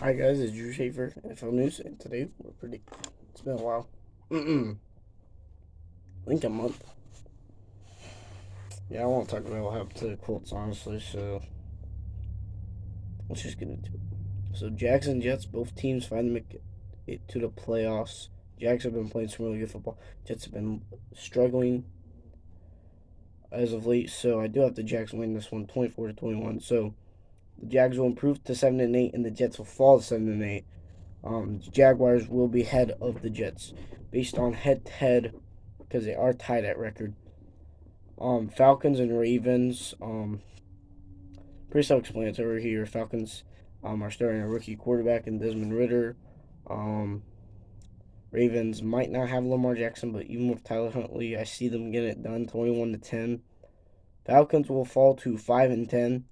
Hi guys, it's Drew Schaefer, NFL News, and today it's been a while. I think a month. Yeah, I want to talk about what happened to the Colts, honestly, so let's just get into it. So, Jags and Jets, both teams finally make it to the playoffs. Jags have been playing some really good football. Jets have been struggling as of late, so I do have the Jags win this one 24-21. So, the Jags will improve to 7-8, and the Jets will fall to 7-8. The Jaguars will be ahead of the Jets based on head to head because they are tied at record. Falcons and Ravens. Pretty self-explanatory here. Falcons are starting a rookie quarterback in Desmond Ritter. Um, Ravens might not have Lamar Jackson, but even with Tyler Huntley, I see them getting it done, 21-10. Falcons will fall to 5-10,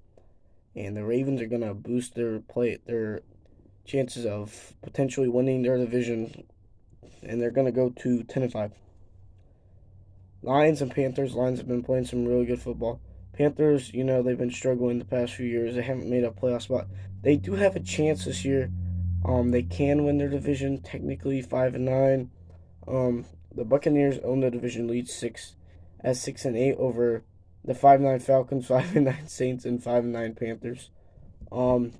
and the Ravens are gonna boost their chances of potentially winning their division, and they're gonna go to 10-5. Lions and Panthers. Lions have been playing some really good football. Panthers, they've been struggling the past few years. They haven't made a playoff spot. They do have a chance this year. They can win their division, technically 5-9. The Buccaneers own the division lead 6-8 over the 5-9 Falcons, 5-9 Saints, and 5-9 Panthers. Um,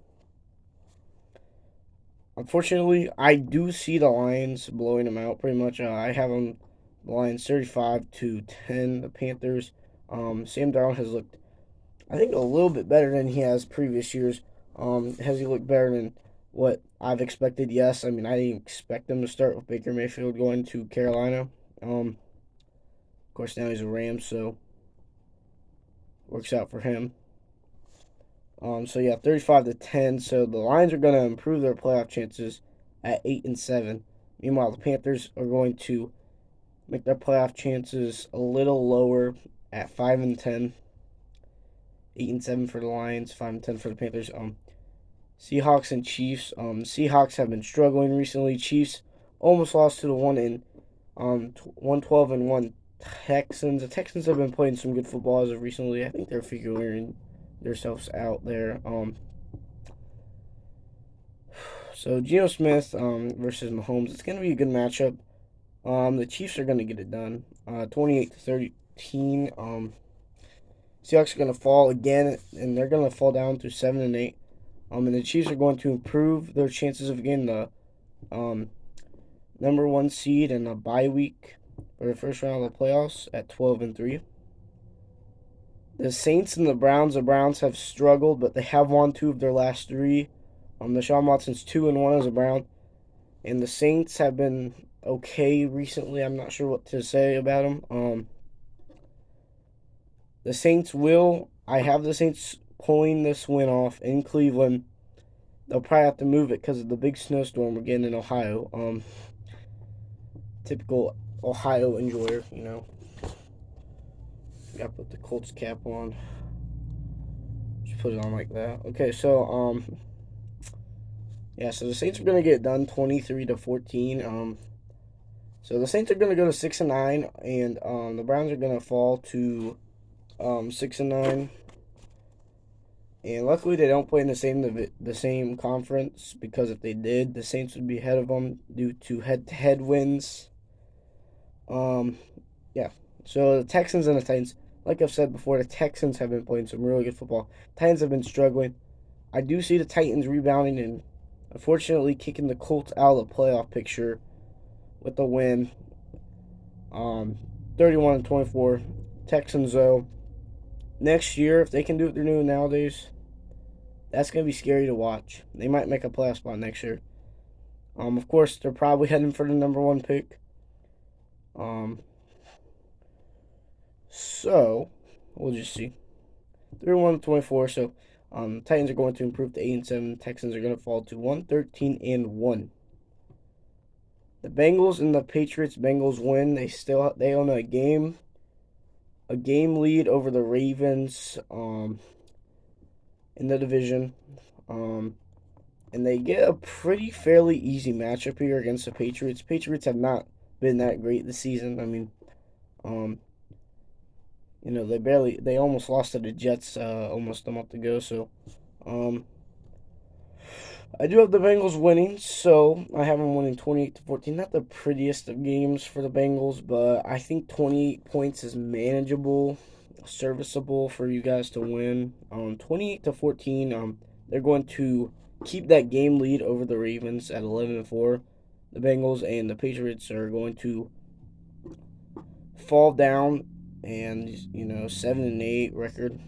Unfortunately, I do see the Lions blowing them out pretty much. I have them the Lions 35-10. The Panthers. Sam Darnold has looked, I think, a little bit better than he has previous years. Has he looked better than what I've expected? Yes. I mean, I didn't expect them to start with Baker Mayfield going to Carolina. Of course, now he's a Ram, so works out for him. So yeah, 35-10. So the Lions are going to improve their playoff chances at 8-7. Meanwhile, the Panthers are going to make their playoff chances a little lower at 5-10. 8-7 for the Lions, 5-10 for the Panthers. Seahawks and Chiefs. Seahawks have been struggling recently. Chiefs almost lost to the 112-1 Texans. The Texans have been playing some good football as of recently. I think they're figuring themselves out there. So Geno Smith versus Mahomes. It's gonna be a good matchup. The Chiefs are gonna get it done. 28-13. Seahawks are gonna fall again, and they're gonna fall down to 7-8. And the Chiefs are going to improve their chances of getting the um number one seed in a bye week for the first round of the playoffs at 12-3. The Saints and the Browns. The Browns have struggled, but they have won two of their last three. Deshaun Watson's 2-1 as a Brown, and the Saints have been okay recently. I'm not sure what to say about them. The Saints will. I have the Saints pulling this win off in Cleveland. They'll probably have to move it because of the big snowstorm we're getting in Ohio. Typical Ohio enjoyer. Got to put the Colts cap on. Just put it on like that. Okay, so yeah, so the Saints are gonna get it done 23-14. So the Saints are gonna go to 6-9, and the Browns are gonna fall to 6-9. And luckily, they don't play in the same conference, because if they did, the Saints would be ahead of them due to head-to-head wins. Um, yeah. So the Texans and the Titans, like I've said before, the Texans have been playing some really good football. Titans have been struggling. I do see the Titans rebounding and unfortunately kicking the Colts out of the playoff picture with a win. Um, 31-24. Texans though, next year if they can do what they're doing nowadays, that's gonna be scary to watch. They might make a playoff spot next year. Of course they're probably heading for the number one pick. Um, so we'll just see. 31-24. So, Titans are going to improve to 8-7. Texans are going to fall to 1-13-1. The Bengals and the Patriots. Bengals win. They own a game lead over the Ravens. In the division. And they get a pretty fairly easy matchup here against the Patriots. Patriots have not been that great this season. I mean, um, they almost lost to the Jets almost a month ago. So, um, I do have the Bengals winning, so I have them winning 28-14. Not the prettiest of games for the Bengals, but I think 28 points is manageable, serviceable for you guys to win. 28-14. They're going to keep that game lead over the Ravens at 11-4. The Bengals and the Patriots are going to fall down, and 7-8 record.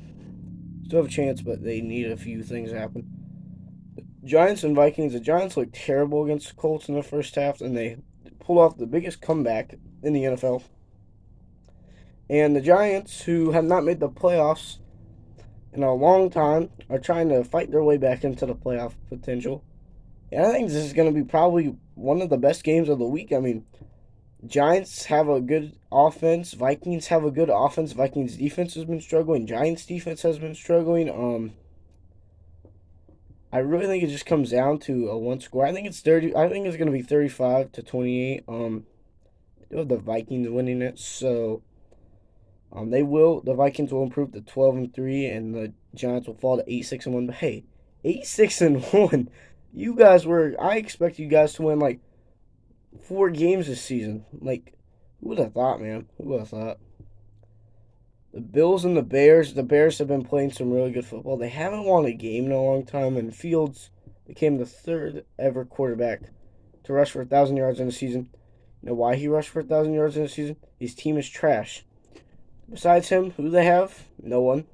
Still have a chance, but they need a few things to happen. Giants and Vikings. The Giants looked terrible against the Colts in the first half, and they pulled off the biggest comeback in the NFL. And the Giants, who have not made the playoffs in a long time, are trying to fight their way back into the playoff potential. And I think this is going to be probably one of the best games of the week. I mean, Giants have a good offense. Vikings have a good offense. Vikings defense has been struggling. Giants defense has been struggling. I really think it just comes down to a one score. I think it's 30. I think it's gonna be 35-28. I do have the Vikings winning it, so they will. The Vikings will improve to 12-3, and the Giants will fall to 8-6-1. But hey, 8-6-1. You guys were. I expect you guys to win like 4 games this season. Like, who would have thought, man? Who would have thought? The Bills and the Bears. The Bears have been playing some really good football. They haven't won a game in a long time, and Fields became the third ever quarterback to rush for 1,000 yards in a season. You know why he rushed for 1,000 yards in a season? His team is trash. Besides him, who do they have? No one.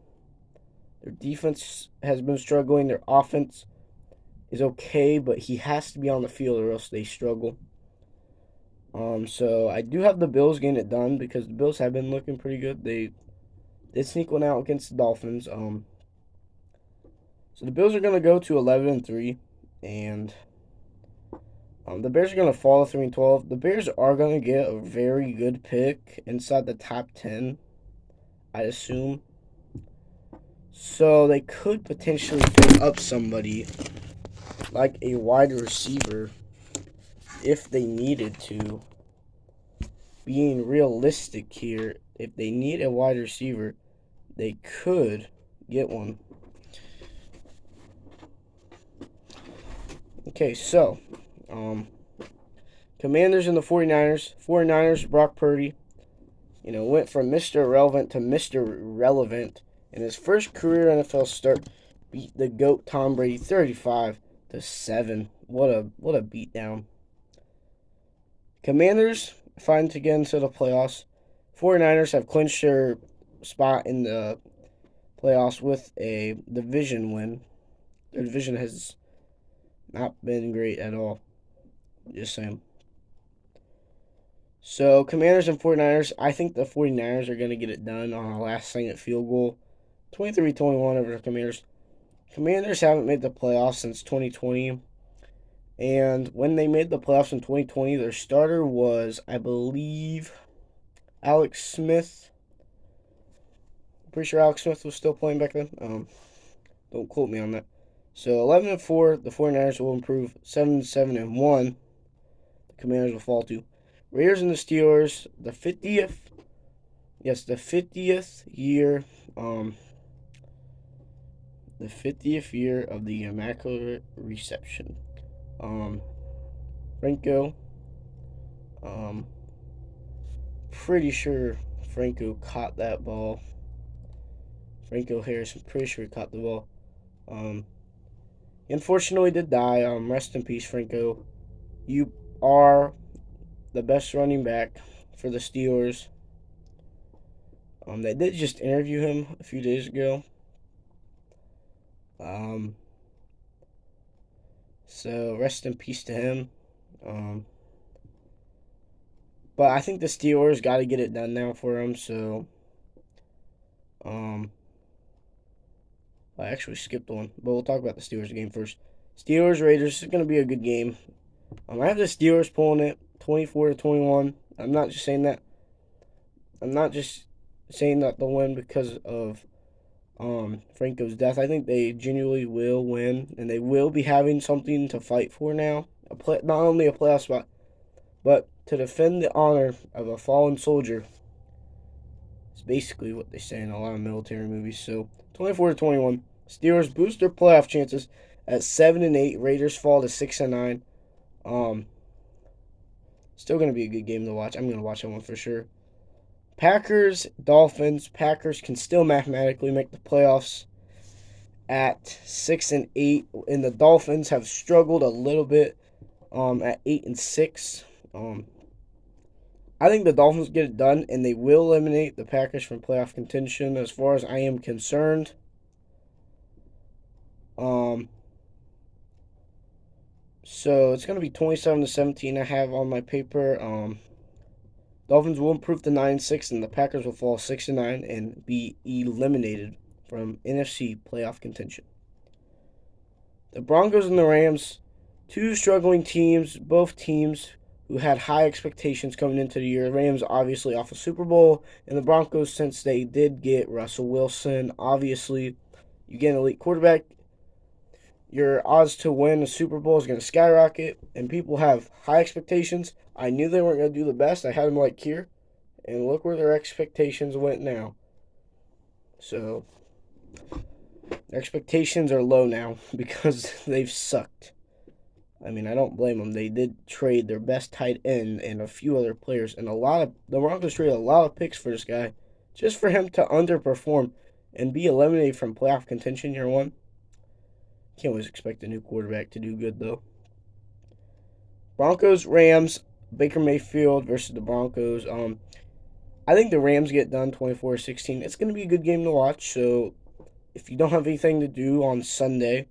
Their defense has been struggling. Their offense is okay, but he has to be on the field or else they struggle. So I do have the Bills getting it done because the Bills have been looking pretty good. They did sneak one out against the Dolphins. So the Bills are gonna go to 11-3, and the Bears are gonna fall to 3-12. The Bears are gonna get a very good pick inside the top 10, I assume. So they could potentially pick up somebody like a wide receiver if they needed to. Being realistic here, if they need a wide receiver, they could get one. Okay, so Commanders and the 49ers. 49ers, Brock Purdy, went from Mr. Irrelevant to Mr. Relevant in his first career NFL start. Beat the GOAT Tom Brady 35-7. What a beatdown. Commanders fighting to get into the playoffs. 49ers have clinched their spot in the playoffs with a division win. Their division has not been great at all. Just saying. So, Commanders and 49ers, I think the 49ers are going to get it done on a last-second field goal. 23-21 over the Commanders. Commanders haven't made the playoffs since 2020. And when they made the playoffs in 2020, their starter was, I believe, Alex Smith. I'm pretty sure Alex Smith was still playing back then. Don't quote me on that. So 11-4, the 49ers will improve. 7-7-1, the Commanders will fall to. Raiders and the Steelers, the 50th year, the 50th year of the Immaculate Reception. Franco, pretty sure Franco caught that ball. Franco Harris, I'm pretty sure he caught the ball. He unfortunately did die. Rest in peace, Franco. You are the best running back for the Steelers. They did just interview him a few days ago. So rest in peace to him. But I think the Steelers got to get it done now for him. So, I actually skipped one, but we'll talk about the Steelers game first. Steelers Raiders is going to be a good game. I have the Steelers pulling it 24-21. I'm not just saying that. I'm not just saying that they'll win because of Franco's death. I think they genuinely will win, and they will be having something to fight for now. Not only a playoff spot, but to defend the honor of a fallen soldier. It's basically what they say in a lot of military movies. So 24-21. Steelers boost their playoff chances at 7-8. Raiders fall to 6-9. Still gonna be a good game to watch. I'm gonna watch that one for sure. Packers, Dolphins. Packers can still mathematically make the playoffs at 6-8, and the Dolphins have struggled a little bit at 8-6. I think the Dolphins get it done, and they will eliminate the Packers from playoff contention as far as I am concerned. So it's going to be 27-17 I have on my paper. Dolphins will improve to 9-6, and the Packers will fall 6-9 and be eliminated from NFC playoff contention. The Broncos and the Rams, two struggling teams, both teams who had high expectations coming into the year. Rams obviously off a Super Bowl, and the Broncos, since they did get Russell Wilson, obviously you get an elite quarterback, your odds to win a Super Bowl is going to skyrocket, and people have high expectations. I knew they weren't going to do the best. I had them like here, and look where their expectations went now. So their expectations are low now because they've sucked. I mean, I don't blame them. They did trade their best tight end and a few other players, and the Broncos traded a lot of picks for this guy just for him to underperform and be eliminated from playoff contention year one. Can't always expect a new quarterback to do good, though. Broncos, Rams, Baker Mayfield versus the Broncos. I think the Rams get done 24-16. It's going to be a good game to watch, so if you don't have anything to do on Sunday,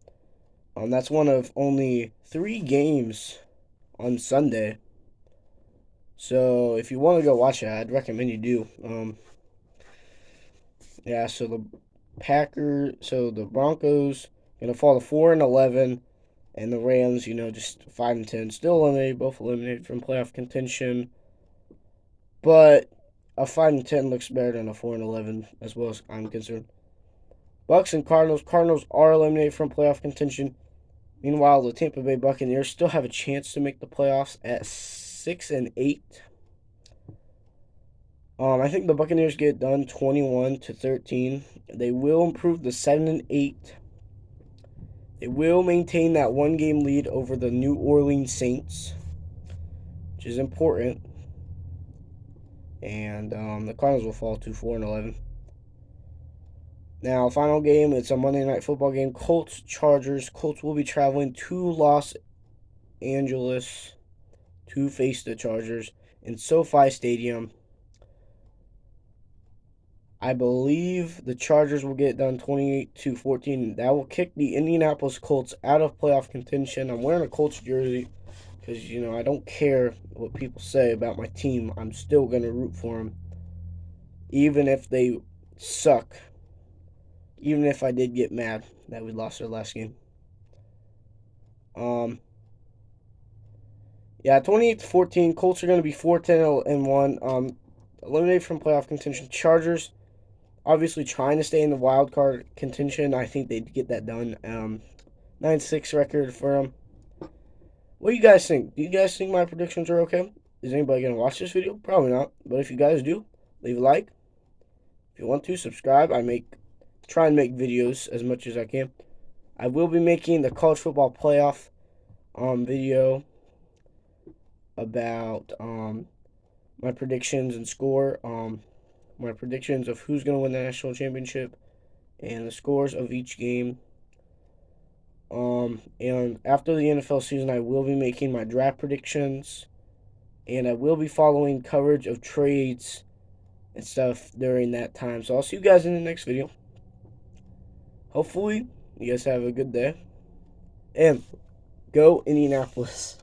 that's one of only 3 games on Sunday. So if you want to go watch it, I'd recommend you do. So the Broncos gonna fall to 4-11, and the Rams, just 5-10, still eliminated, both eliminated from playoff contention. But a 5-10 looks better than a 4-11, as well as I'm concerned. Bucks and Cardinals. Cardinals are eliminated from playoff contention. Meanwhile, the Tampa Bay Buccaneers still have a chance to make the playoffs at 6-8. I think the Buccaneers get done 21-13. They will improve to 7-8. They will maintain that 1-game lead over the New Orleans Saints, which is important. And the Cardinals will fall to 4-11. Now, final game, it's a Monday Night Football game. Colts, Chargers. Colts will be traveling to Los Angeles to face the Chargers in SoFi Stadium. I believe the Chargers will get it done 28-14. That will kick the Indianapolis Colts out of playoff contention. I'm wearing a Colts jersey because, I don't care what people say about my team. I'm still going to root for them, even if they suck. Even if I did get mad that we lost our last game. 28-14. Colts are going to be 4-10-1. Eliminated from playoff contention. Chargers, obviously trying to stay in the wild card contention. I think they'd get that done. 9-6 record for them. What do you guys think? Do you guys think my predictions are okay? Is anybody going to watch this video? Probably not. But if you guys do, leave a like. If you want to, subscribe. Try and make videos as much as I can. I will be making the college football playoff video about my predictions and score. My predictions of who's going to win the national championship and the scores of each game. And after the NFL season, I will be making my draft predictions, and I will be following coverage of trades and stuff during that time. So I'll see you guys in the next video. Hopefully, you guys have a good day, and go Indianapolis.